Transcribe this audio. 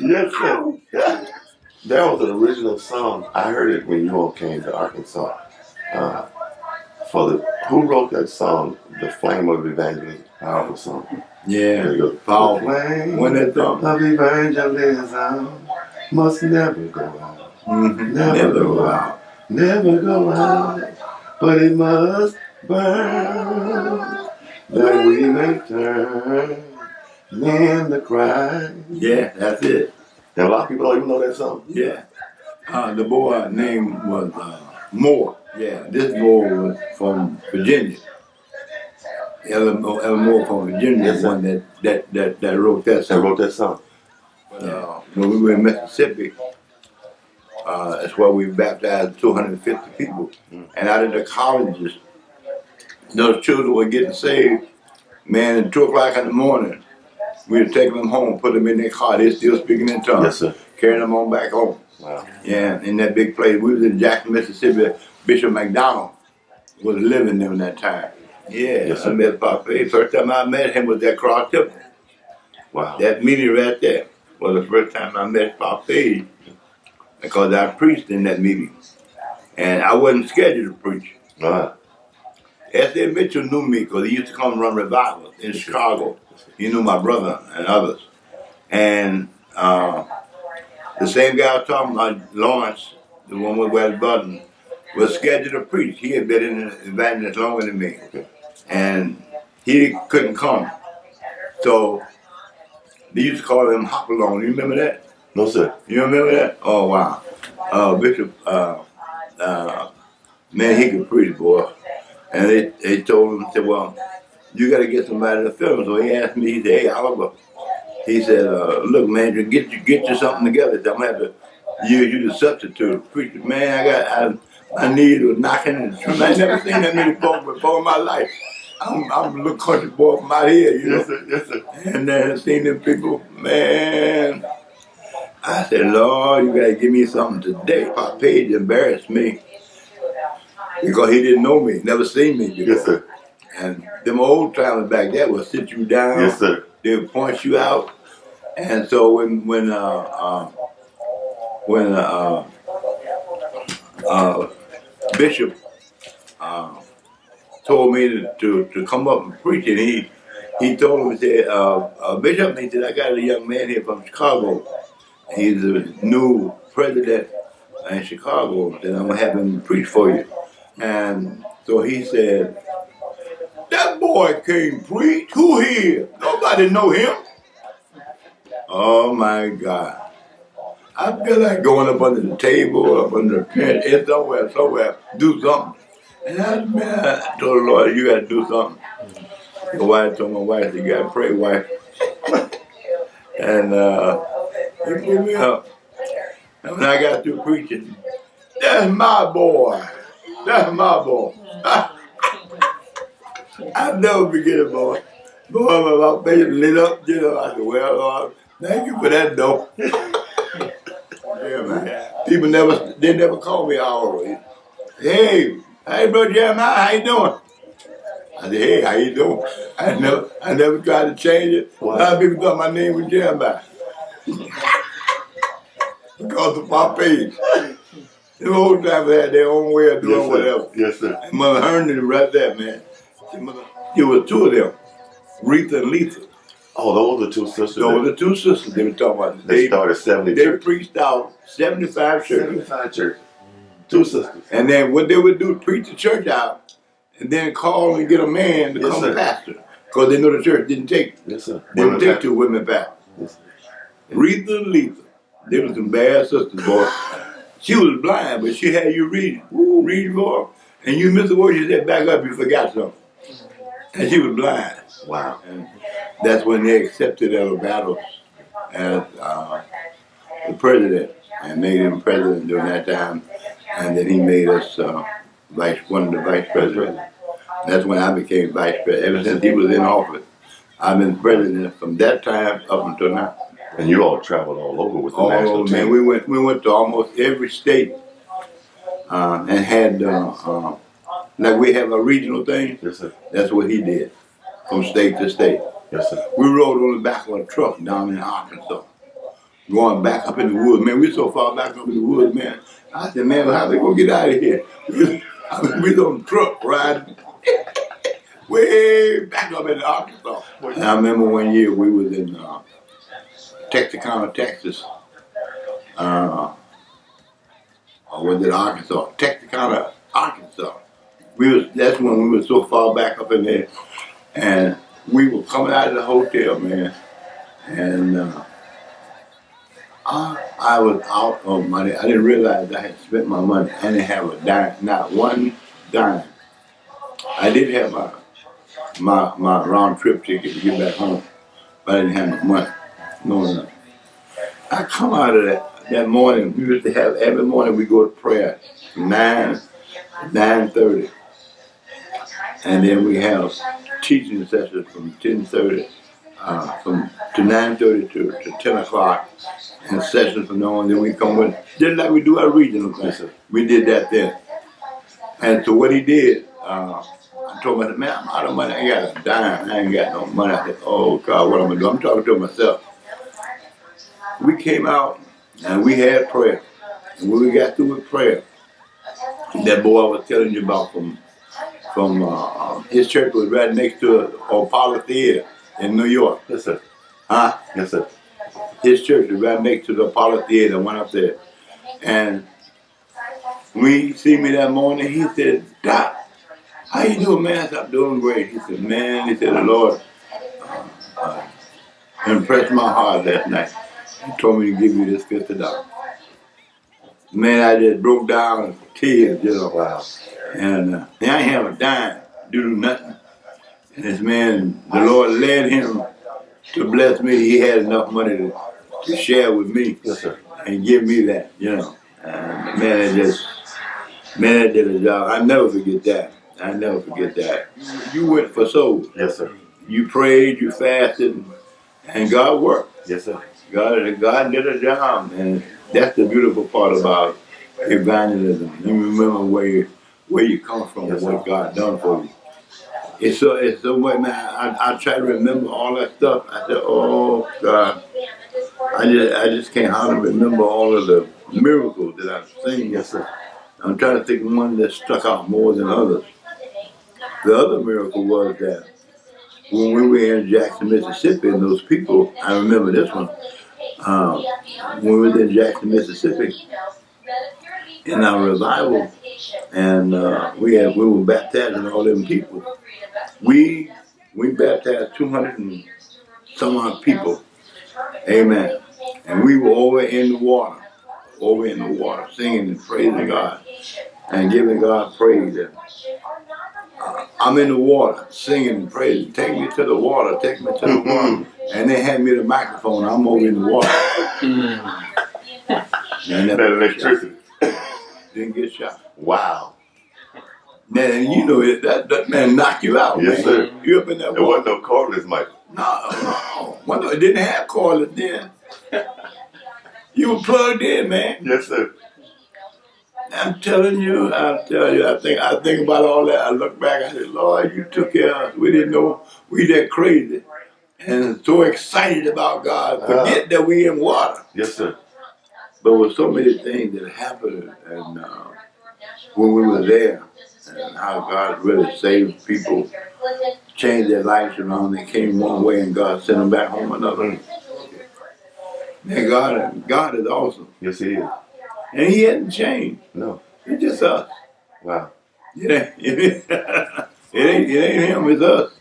Yes, sir. That was an original song. I heard it when you all came to Arkansas. Uh, who wrote that song? The Flame of Evangelism. Powerful song. Yeah. There you go. Powerful. The flame When that song of evangelism must never go out. mm-hmm. Never go out. Never go out. But it must burn that we may turn men to Christ. Yeah, that's it. And a lot of people don't even know that song. Yeah. The boy's name was Moore. Yeah, this Moore was from Virginia. Ellen Moore from Virginia is one that wrote that song. That wrote that song. When we were in Mississippi, that's where we baptized 250 people. And out of the colleges, those children were getting saved. Man, at 2 o'clock in the morning, we were taking them home, put them in their car. They're still speaking in tongues. Yes, sir. Carrying them on back home. Wow. Yeah, in that big place. We was in Jackson, Mississippi. Bishop McDonald was living there in that time. Yeah, yes, I met Papa. First time I met him was at Cross Tip. Wow. That meeting right there was the first time I met Papa, because I preached in that meeting. And I wasn't scheduled to preach. S.A. Mitchell knew me because he used to come run revivals in Chicago. He knew my brother and others. And the same guy I was talking about, Lawrence, the one with West Button, was scheduled to preach. He had been in the evangelist longer than me. And he couldn't come. So they used to call him Hopalong. You remember that? No, sir. You remember that? Oh, wow. Bishop, man, he could preach, boy. And they told him, said, well, you got to get somebody to film. So he asked me, he said, hey, Oliver. He said, look, man, get you something together. I'm going to have to use you to substitute. Preach, man, my knees was knocking. And I never seen that many folks before in my life. I'm a little country boy from out here, you know. Yes, sir. Yes, sir. And then I seen them people, man. I said, Lord, you got to give me something today. Pop Page embarrassed me because he didn't know me, never seen me before. Yes, sir. And them old timers back there will sit you down. Yes, sir. They'll point you out. And so when Bishop told me to come up and preach, and he told him, he said, Bishop, he said, I got a young man here from Chicago. He's the new president in Chicago, and I'm going to have him preach for you. And so he said, that boy can't preach. Who he is? Nobody know him. Oh my God. I feel like going up under the table, up under the pen, and somewhere, do something. And I told the Lord, you got to do something. The wife told my wife, you got to pray, wife. And he put me up. And when I got through preaching, that's my boy. That's my boy. I'll never forget it, boy. Boy, my face lit up, you know. I said, well, Lord, thank you for that, though. Yeah, man. People never call me always. Hey, brother Jeremiah, how you doing? I said, hey, how you doing? I never tried to change it. Wow. A lot of people thought my name was Jeremiah. Because of my page. The old timers had their own way of doing whatever. Yes, sir. And Mother Herndon right there, man. There were two of them, Retha and Letha. Oh, those are two sisters. Those are two sisters they were talking about. They started 70 They churches. preached out 75 churches. 75 churches. Two sisters. And then what they would do, preach the church out, and then call and get a man to come pastor. Because they know the church didn't take, didn't take two women back. Yes, Retha and Letha. They were some bad sisters, boy. She was blind, but she had you reading. Read for her. And you missed the word, you said, back up, you forgot something. And she was blind. Wow. And that's when they accepted Ella Battles as the president and made him president during that time. And then he made us one of the vice presidents. That's when I became vice president. Ever since he was in office, I've been president from that time up until now. And you all traveled all over with the national team. Man, we went to almost every state and had like we have a regional thing. Yes, sir. That's what he did, from state to state. Yes, sir. We rode on the back of a truck down in Arkansas. going back up in the woods. Man, we so far back up in the woods, man. I said, man, how they gonna get out of here? We was on the truck riding way back up in Arkansas. And I remember one year we was in Texarkana, Texas. Or was it Arkansas? Texarkana, Arkansas. That's when we were so far back up in there. And we were coming out of the hotel, man. And I was out of money. I didn't realize I had spent my money. I didn't have a dime, not one dime. I did have my round trip ticket to get back home, but I didn't have no money. No. I come out of that morning. We used to have every morning we go to prayer, 9:30, and then we have teaching sessions from 10:30 to 9:30 to 10 o'clock, and sessions from now on. Then we come with just like we do our regional class. We did that then. And so what he did, I told him, man, I'm out of money. I ain't got a dime. I ain't got no money. I said, oh God, what am I gonna do? I'm talking to myself. We came out and we had prayer. And when we got through with prayer, that boy I was telling you about from his church was right next to Apollo Theater in New York. Yes, sir. Huh? Yes, sir. His church was right next to the Apollo Theater. I went up there. And when he see me that morning, he said, Doc, how you doing, man? I said, I'm doing great. He said, man, he said, the Lord impressed my heart last night. He told me to give you this $50. Man, I just broke down in tears, you know. Wow. And I ain't have a dime to do nothing. And this man, the Lord led him to bless me. He had enough money to share with me. Yes, sir. And give me that, you know. And man, that did a job. I never forget that. I never forget that. You went for souls. Yes, sir. You prayed, you fasted, and God worked. Yes, sir. God did a job, and that's the beautiful part about evangelism. You remember where you come from, yes, and what God done for you. It's so much, man. I try to remember all that stuff. I said, oh God, I just can't hardly remember all of the miracles that I've seen. Yes, sir. I'm trying to think of one that stuck out more than others. The other miracle was that when we were in Jackson, Mississippi, and those people, I remember this one, when we were in Jackson, Mississippi, in our revival, and we were baptizing all them people. We baptized 200 and some odd people. Amen. And we were over in the water, singing and praising God and giving God praise. And, I'm in the water, singing and praising. Take me to the water, take me to the water. And they had me the microphone. I'm over in the water. And that electricity. Didn't get shot. Wow. Man, you know that man knocked you out. Yes, man. sir. You up in that There water. wasn't no cordless mic. No. Well, it didn't have cordless then. You were plugged in, man. Yes, sir. I'm telling you, I think about all that. I look back, I said, Lord, you took care of us. We didn't know we that crazy. And so excited about God. Forget that we in water. Yes, sir. But with so many things that happened, and when we were there, and how God really saved people, changed their lives around. They came one way and God sent them back home another. Man, God is awesome. Yes, he is. And he hasn't changed. No. It's just us. Wow. It ain't him, it's us.